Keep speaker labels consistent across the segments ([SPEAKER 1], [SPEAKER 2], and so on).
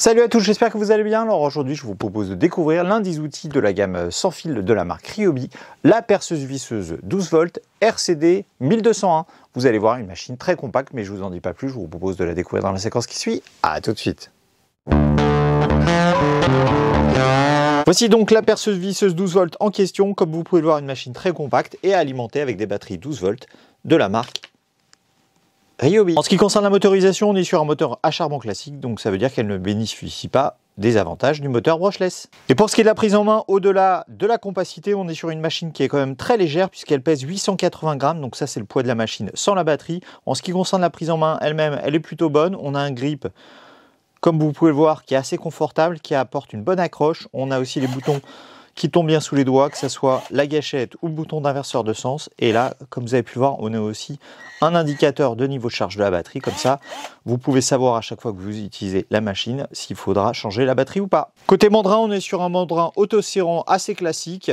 [SPEAKER 1] Salut à tous, j'espère que vous allez bien. Alors aujourd'hui, je vous propose de découvrir l'un des outils de la gamme sans fil de la marque Ryobi, la perceuse visseuse 12 volts RCD 1201. Vous allez voir une machine très compacte, mais je vous en dis pas plus, je vous propose de la découvrir dans la séquence qui suit. À tout de suite. Voici donc la perceuse visseuse 12 volts en question. Comme vous pouvez le voir, une machine très compacte et alimentée avec des batteries 12 volts de la marque Ryobi. En ce qui concerne la motorisation, on est sur un moteur à charbon classique, donc ça veut dire qu'elle ne bénéficie pas des avantages du moteur brushless. Et pour ce qui est de la prise en main, au-delà de la compacité, on est sur une machine qui est quand même très légère puisqu'elle pèse 880 grammes, donc ça c'est le poids de la machine sans la batterie. En ce qui concerne la prise en main elle-même, elle est plutôt bonne. On a un grip, comme vous pouvez le voir, qui est assez confortable, qui apporte une bonne accroche. On a aussi les boutons qui tombent bien sous les doigts, que ce soit la gâchette ou le bouton d'inverseur de sens. Et là, comme vous avez pu voir, on a aussi un indicateur de niveau de charge de la batterie. Comme ça, vous pouvez savoir à chaque fois que vous utilisez la machine s'il faudra changer la batterie ou pas. Côté mandrin, on est sur un mandrin auto-serrant assez classique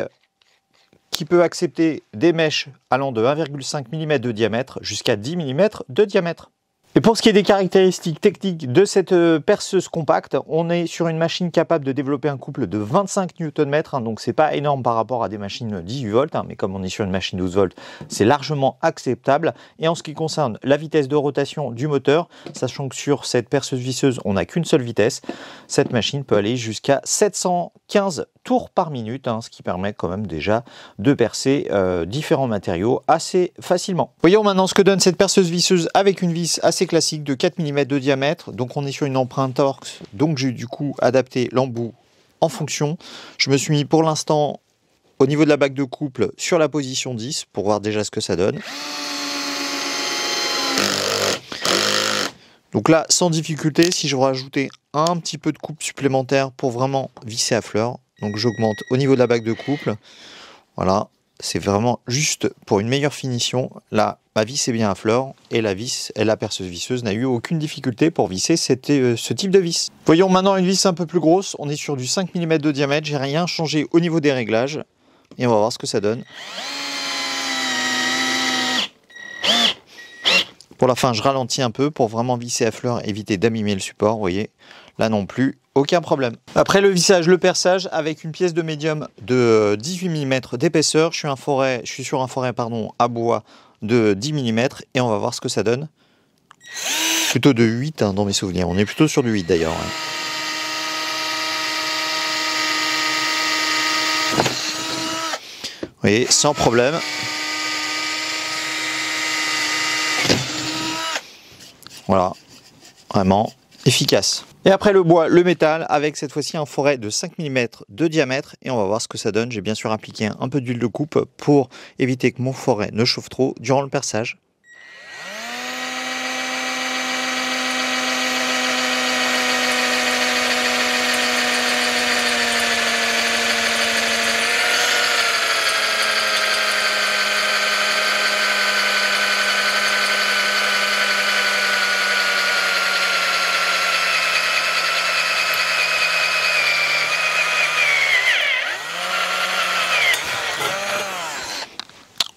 [SPEAKER 1] qui peut accepter des mèches allant de 1,5 mm de diamètre jusqu'à 10 mm de diamètre. Et pour ce qui est des caractéristiques techniques de cette perceuse compacte, on est sur une machine capable de développer un couple de 25 Nm, donc c'est pas énorme par rapport à des machines 18 volts, mais comme on est sur une machine 12 volts, c'est largement acceptable. Et en ce qui concerne la vitesse de rotation du moteur, sachant que sur cette perceuse visseuse, on n'a qu'une seule vitesse, cette machine peut aller jusqu'à 715 tours par minute, ce qui permet quand même déjà de percer différents matériaux assez facilement. Voyons maintenant ce que donne cette perceuse visseuse avec une vis assez classique de 4 mm de diamètre. Donc on est sur une empreinte torx, donc j'ai du coup adapté l'embout en fonction. Je me suis mis pour l'instant au niveau de la bague de couple sur la position 10 pour voir déjà ce que ça donne. Donc là, sans difficulté, si je veux rajouter un petit peu de coupe supplémentaire pour vraiment visser à fleur, donc j'augmente au niveau de la bague de couple. Voilà, c'est vraiment juste pour une meilleure finition. Là, ma vis est bien à fleur et la perceuse visseuse n'a eu aucune difficulté pour visser ce type de vis. Voyons maintenant une vis un peu plus grosse. On est sur du 5 mm de diamètre. J'ai rien changé au niveau des réglages et on va voir ce que ça donne. Pour la fin, je ralentis un peu pour vraiment visser à fleur, éviter d'abîmer le support. Vous voyez, là non plus, aucun problème. Après le vissage, le perçage, avec une pièce de médium de 18 mm d'épaisseur. Je suis sur un forêt à bois de 10 mm et on va voir ce que ça donne. Plutôt de 8 dans mes souvenirs. On est plutôt sur du 8 d'ailleurs. Vous voyez, sans problème. Voilà, vraiment efficace. Et après le bois, le métal, avec cette fois-ci un forêt de 5 mm de diamètre. Et on va voir ce que ça donne. J'ai bien sûr appliqué un peu d'huile de coupe pour éviter que mon forêt ne chauffe trop durant le perçage.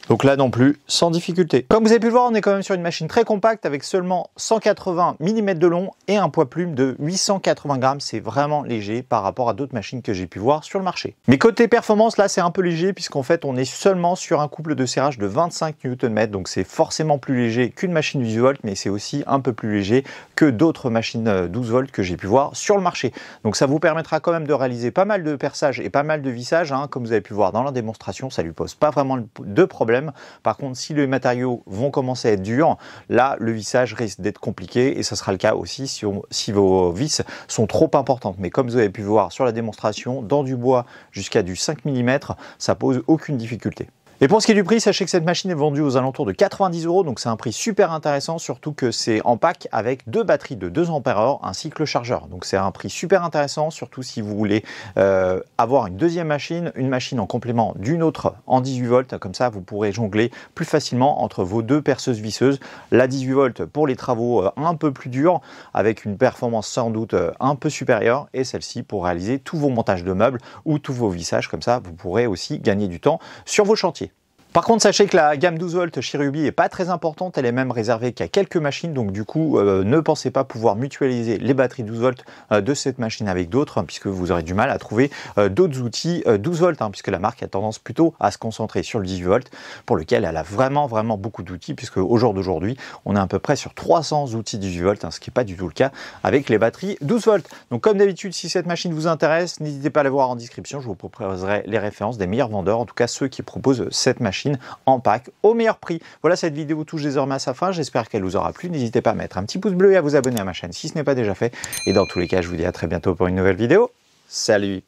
[SPEAKER 1] Donc là non plus, sans difficulté. Comme vous avez pu le voir, on est quand même sur une machine très compacte avec seulement 180 mm de long et un poids plume de 880 grammes. C'est vraiment léger par rapport à d'autres machines que j'ai pu voir sur le marché. Mais côté performance, là c'est un peu léger puisqu'en fait on est seulement sur un couple de serrage de 25 Nm. Donc c'est forcément plus léger qu'une machine 18 volts, mais c'est aussi un peu plus léger que d'autres machines 12 volts que j'ai pu voir sur le marché. Donc ça vous permettra quand même de réaliser pas mal de perçage et pas mal de vissage. Comme vous avez pu voir dans la démonstration, ça lui pose pas vraiment de problème. Par contre, si les matériaux vont commencer à être durs, là, le vissage risque d'être compliqué et ce sera le cas aussi si vos vis sont trop importantes. Mais comme vous avez pu voir sur la démonstration, dans du bois jusqu'à du 5 mm, ça pose aucune difficulté. Et pour ce qui est du prix, sachez que cette machine est vendue aux alentours de 90 €, donc c'est un prix super intéressant, surtout que c'est en pack avec deux batteries de 2 Ah ainsi que le chargeur. Donc c'est un prix super intéressant, surtout si vous voulez avoir une deuxième machine, une machine en complément d'une autre en 18 volts, comme ça vous pourrez jongler plus facilement entre vos deux perceuses visseuses. La 18 volts pour les travaux un peu plus durs, avec une performance sans doute un peu supérieure, et celle-ci pour réaliser tous vos montages de meubles ou tous vos vissages, comme ça vous pourrez aussi gagner du temps sur vos chantiers. Par contre, sachez que la gamme 12 volts chez Ryobi est pas très importante, elle est même réservée qu'à quelques machines, donc du coup, ne pensez pas pouvoir mutualiser les batteries 12 volts de cette machine avec d'autres, hein, puisque vous aurez du mal à trouver d'autres outils 12 volts, hein, puisque la marque a tendance plutôt à se concentrer sur le 18 volts, pour lequel elle a vraiment beaucoup d'outils, puisque au jour d'aujourd'hui, on est à peu près sur 300 outils 18 volts, hein, ce qui n'est pas du tout le cas avec les batteries 12 volts. Donc comme d'habitude, si cette machine vous intéresse, n'hésitez pas à la voir en description, je vous proposerai les références des meilleurs vendeurs, en tout cas ceux qui proposent cette machine en pack au meilleur prix. Voilà, cette vidéo touche désormais à sa fin, j'espère qu'elle vous aura plu. N'hésitez pas à mettre un petit pouce bleu et à vous abonner à ma chaîne si ce n'est pas déjà fait. Et dans tous les cas, je vous dis à très bientôt pour une nouvelle vidéo. Salut!